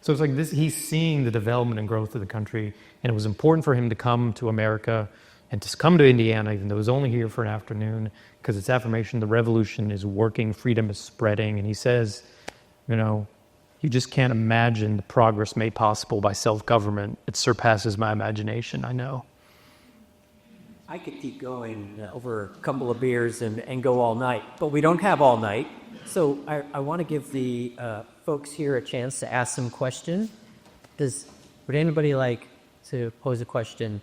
So it's like this, he's seeing the development and growth of the country, and it was important for him to come to America and to come to Indiana, even though he was only here for an afternoon, because it's affirmation the revolution is working, freedom is spreading, and he says, you just can't imagine the progress made possible by self-government. It surpasses my imagination, I know. I could keep going over a couple of beers and go all night, but we don't have all night. So I want to give the folks here a chance to ask some questions. Would anybody like to pose a question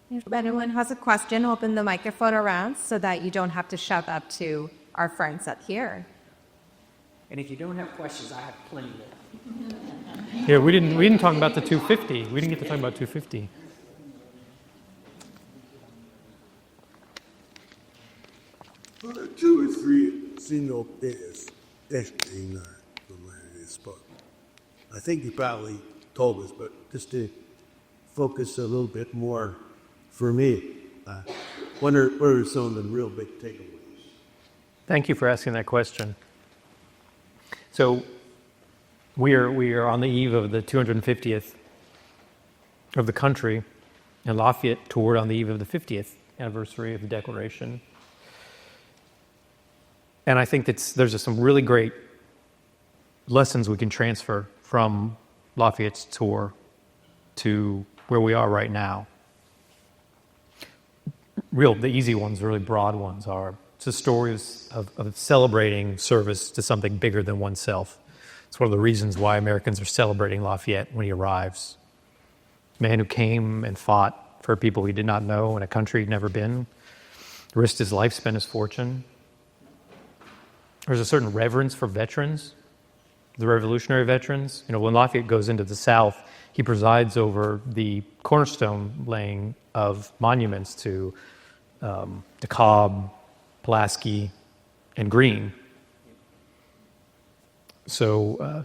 If anyone has a question, open the microphone around so that you don't have to shout up to our friends up here. And if you don't have questions, I have plenty of. Yeah, we didn't talk about the 250. We didn't get to talk about 250. Two or three single things testing the way it spoke. I think you probably told us, but just to focus a little bit more for me, what are some of the real big takeaways? Thank you for asking that question. So we are on the eve of the 250th of the country, and Lafayette toured on the eve of the 50th anniversary of the Declaration. And I think there's some really great lessons we can transfer from Lafayette's tour to where we are right now. The easy ones, really broad ones are, it's a story of celebrating service to something bigger than oneself. It's one of the reasons why Americans are celebrating Lafayette when he arrives. A man who came and fought for people he did not know in a country he'd never been, risked his life, spent his fortune. There's a certain reverence for veterans, the Revolutionary veterans. When Lafayette goes into the South, he presides over the cornerstone laying of monuments to DeKalb, Pulaski, and Greene. So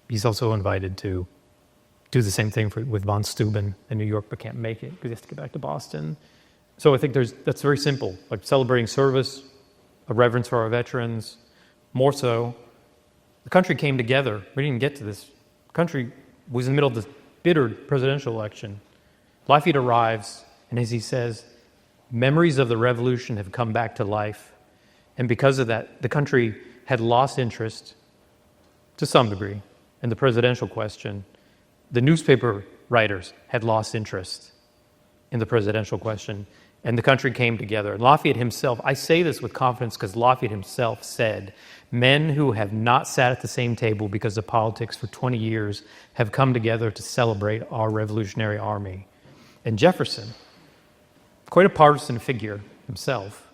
he's also invited to do the same thing with von Steuben in New York, but can't make it because he has to get back to Boston. So I think that's very simple, like celebrating service, a reverence for our veterans. More so, the country came together. We didn't get to this. The country was in the middle of this bitter presidential election. Lafayette arrives, and as he says, memories of the revolution have come back to life. And because of that, the country had lost interest, to some degree, in the presidential question. The newspaper writers had lost interest in the presidential question, and the country came together. And Lafayette himself, I say this with confidence because Lafayette himself said, men who have not sat at the same table because of politics for 20 years have come together to celebrate our Revolutionary Army. And Jefferson, quite a partisan figure himself,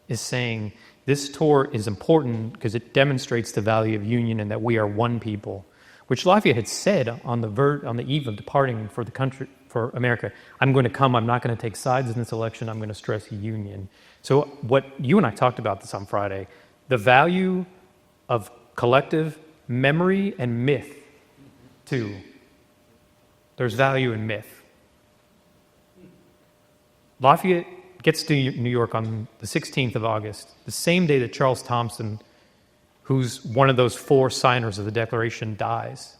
is saying this tour is important because it demonstrates the value of union and that we are one people, which Lafayette had said on the eve of departing for the country, for America. I'm going to come, I'm not going to take sides in this election, I'm going to stress union. So what you and I talked about this on Friday, the value of collective memory and myth, too. There's value in myth. Lafayette gets to New York on the 16th of August, the same day that Charles Thompson, who's one of those four signers of the Declaration, dies.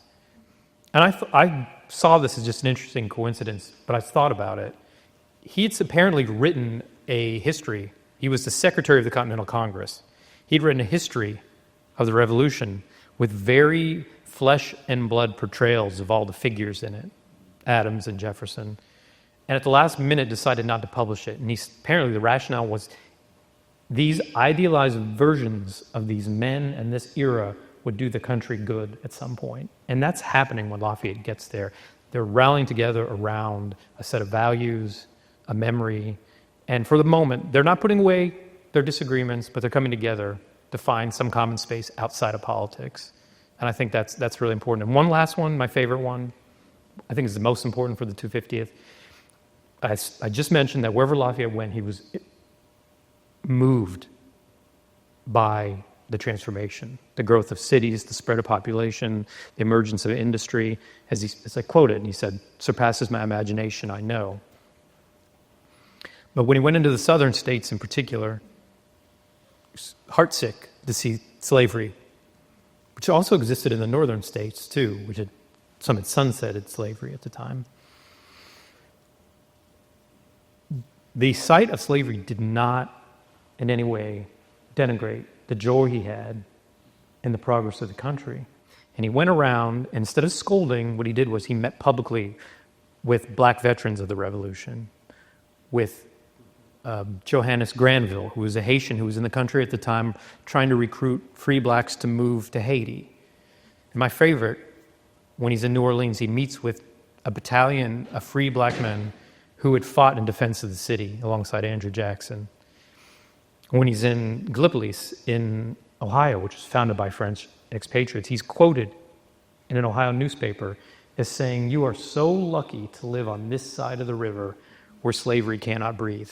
And I saw this as just an interesting coincidence, but I thought about it. He'd apparently written a history. He was the Secretary of the Continental Congress. He'd written a history of the Revolution with very flesh and blood portrayals of all the figures in it, Adams and Jefferson. And at the last minute decided not to publish it. And apparently the rationale was these idealized versions of these men and this era would do the country good at some point. And that's happening when Lafayette gets there. They're rallying together around a set of values, a memory, and for the moment, they're not putting away their disagreements, but they're coming together to find some common space outside of politics. And I think that's really important. And one last one, my favorite one, I think is the most important for the 250th. I just mentioned that wherever Lafayette went, he was moved by the transformation, the growth of cities, the spread of population, the emergence of industry. As I quoted, and he said, surpasses my imagination, I know. But when he went into the southern states in particular, he was heartsick to see slavery, which also existed in the northern states too, some had sunsetted slavery at the time. The sight of slavery did not in any way denigrate the joy he had in the progress of the country. And he went around, and instead of scolding, what he did was he met publicly with black veterans of the Revolution, with Johannes Granville, who was a Haitian who was in the country at the time trying to recruit free blacks to move to Haiti. And my favorite, when he's in New Orleans, he meets with a battalion of free black men who had fought in defense of the city alongside Andrew Jackson. When he's in Gallipolis in Ohio, which was founded by French expatriates, he's quoted in an Ohio newspaper as saying, "You are so lucky to live on this side of the river where slavery cannot breathe."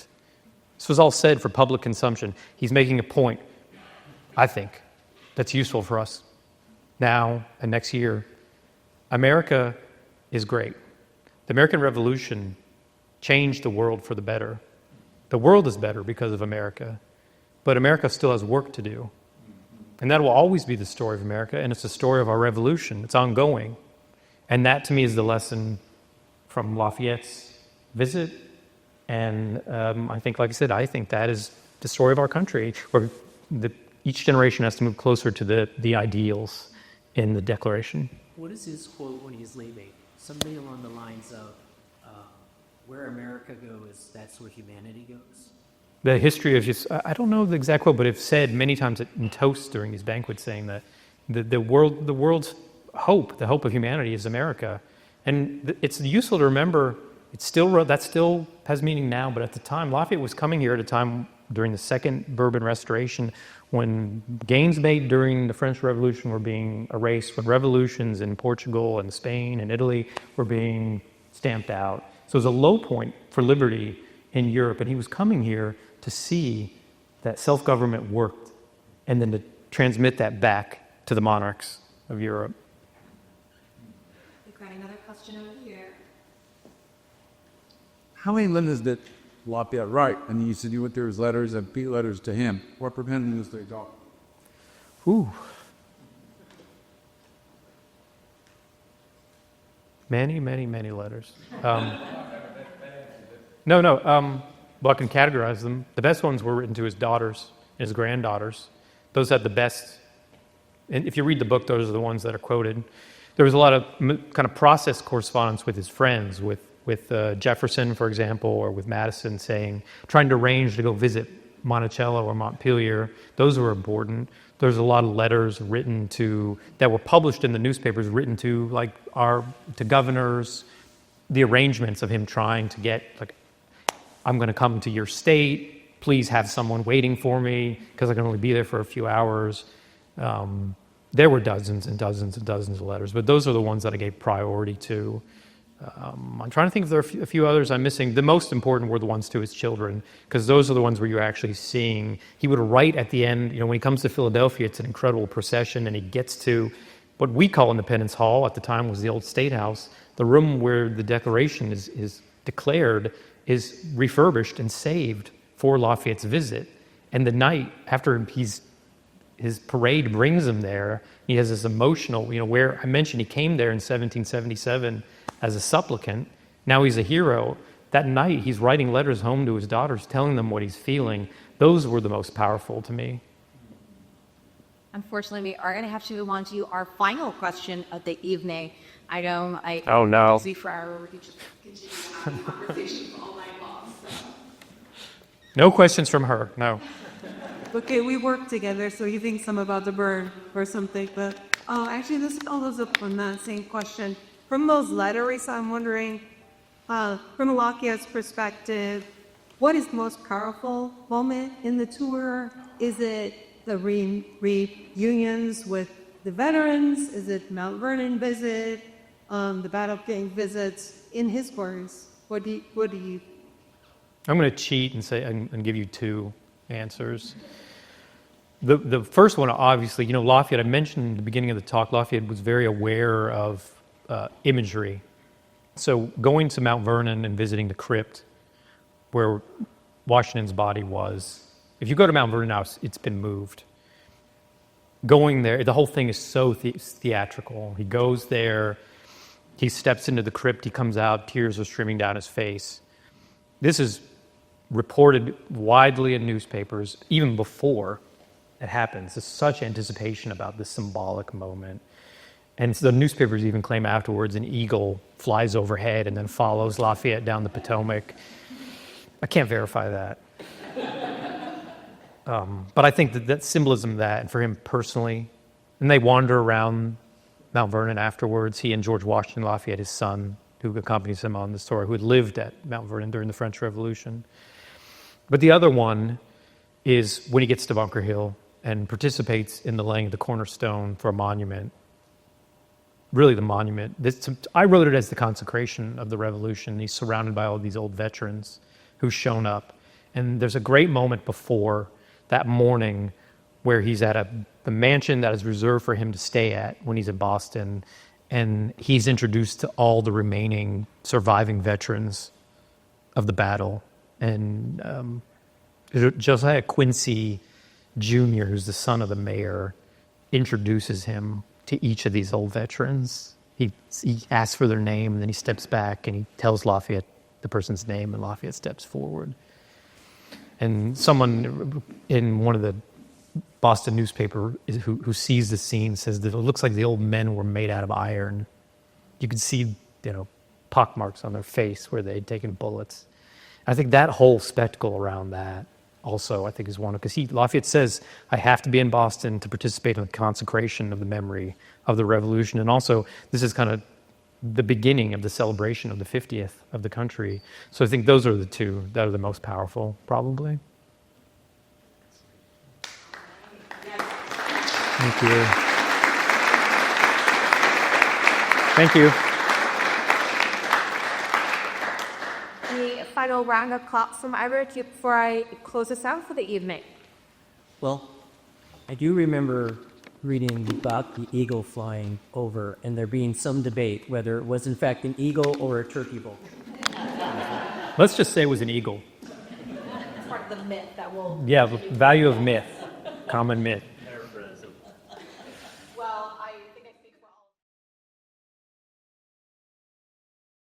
This was all said for public consumption. He's making a point, I think, that's useful for us now and next year. America is great. The American Revolution changed the world for the better. The world is better because of America, but America still has work to do. And that will always be the story of America, and it's the story of our revolution. It's ongoing. And that, to me, is the lesson from Lafayette's visit. And I think, like I said, I think that is the story of our country, where each generation has to move closer to the ideals in the Declaration. What is his quote when he's leaving? Something along the lines of, where America goes, that's where humanity goes. The history of just, I don't know the exact quote, but it's said many times in toasts during these banquets, saying that the world's hope, the hope of humanity, is America. And it's useful to remember, that still has meaning now, but at the time, Lafayette was coming here at a time during the Second Bourbon Restoration, when gains made during the French Revolution were being erased, when revolutions in Portugal and Spain and Italy were being stamped out. So it was a low point for liberty in Europe, and he was coming here to see that self-government worked and then to transmit that back to the monarchs of Europe. We've got another question over here. How many letters did Lafayette write? And you said you went through his letters and beat letters to him. What prevented him to stay talking? Ooh. Many, many, many letters. Well, I can categorize them. The best ones were written to his daughters and his granddaughters. Those had the best. And if you read the book, those are the ones that are quoted. There was a lot of kind of process correspondence with his friends, with Jefferson, for example, or with Madison, trying to arrange to go visit Monticello or Montpelier. Those were important. There's a lot of letters that were published in the newspapers, written to to governors. The arrangements of him trying to get, I'm going to come to your state. Please have someone waiting for me because I can only be there for a few hours. There were dozens and dozens and dozens of letters, but those are the ones that I gave priority to. I'm trying to think if there are a few others I'm missing. The most important were the ones to his children, because those are the ones where you're actually seeing. He would write at the end, when he comes to Philadelphia, it's an incredible procession, and he gets to what we call Independence Hall. At the time was the old State House. The room where the Declaration is declared is refurbished and saved for Lafayette's visit. And the night after his parade brings him there, he has this emotional, where I mentioned he came there in 1777 as a supplicant. Now he's a hero. That night, he's writing letters home to his daughters, telling them what he's feeling. Those were the most powerful to me. Unfortunately, we are going to have to move on to our final question of the evening. Oh, no. Easy for our, we could just continue to have conversations all night long. So. No questions from her, no. Okay, we work together, so you think some about the bird or something, but actually this follows up on that same question. From those letters, I'm wondering, from Lafayette's perspective, what is the most powerful moment in the tour? Is it the reunions with the veterans? Is it Mount Vernon visit? The Battle of King visits? In his words, what do you? I'm going to cheat and say and give you two answers. The first one, obviously, Lafayette, I mentioned in the beginning of the talk, Lafayette was very aware of imagery. So going to Mount Vernon and visiting the crypt where Washington's body was, if you go to Mount Vernon now, it's been moved. Going there, the whole thing is so theatrical. He goes there, he steps into the crypt, he comes out, tears are streaming down his face. This is reported widely in newspapers even before it happens. There's such anticipation about this symbolic moment. And so the newspapers even claim afterwards an eagle flies overhead and then follows Lafayette down the Potomac. I can't verify that. But I think that symbolism of that, and for him personally, and they wander around Mount Vernon afterwards, he and George Washington Lafayette, his son, who accompanies him on the story, who had lived at Mount Vernon during the French Revolution. But the other one is when he gets to Bunker Hill and participates in the laying of the cornerstone for a monument. Really the monument. I wrote it as the consecration of the revolution. He's surrounded by all these old veterans who've shown up. And there's a great moment before that morning where he's at the mansion that is reserved for him to stay at when he's in Boston. And he's introduced to all the remaining surviving veterans of the battle. And Josiah Quincy Jr., who's the son of the mayor, introduces him to each of these old veterans. He asks for their name, and then he steps back and he tells Lafayette the person's name, and Lafayette steps forward. And someone in one of the Boston newspaper who sees the scene says that it looks like the old men were made out of iron. You could see, pock marks on their face where they'd taken bullets. I think that whole spectacle around that also, I think, is one, because Lafayette says, I have to be in Boston to participate in the consecration of the memory of the revolution. And also, this is kind of the beginning of the celebration of the 50th of the country. So I think those are the two that are the most powerful, probably. Thank you. Thank you. Any final round of claps from either of you before I close us out for the evening? Well, I do remember reading about the eagle flying over and there being some debate whether it was in fact an eagle or a turkey vulture. Let's just say it was an eagle. It's part of the myth that will... Yeah, the value of myth, common myth.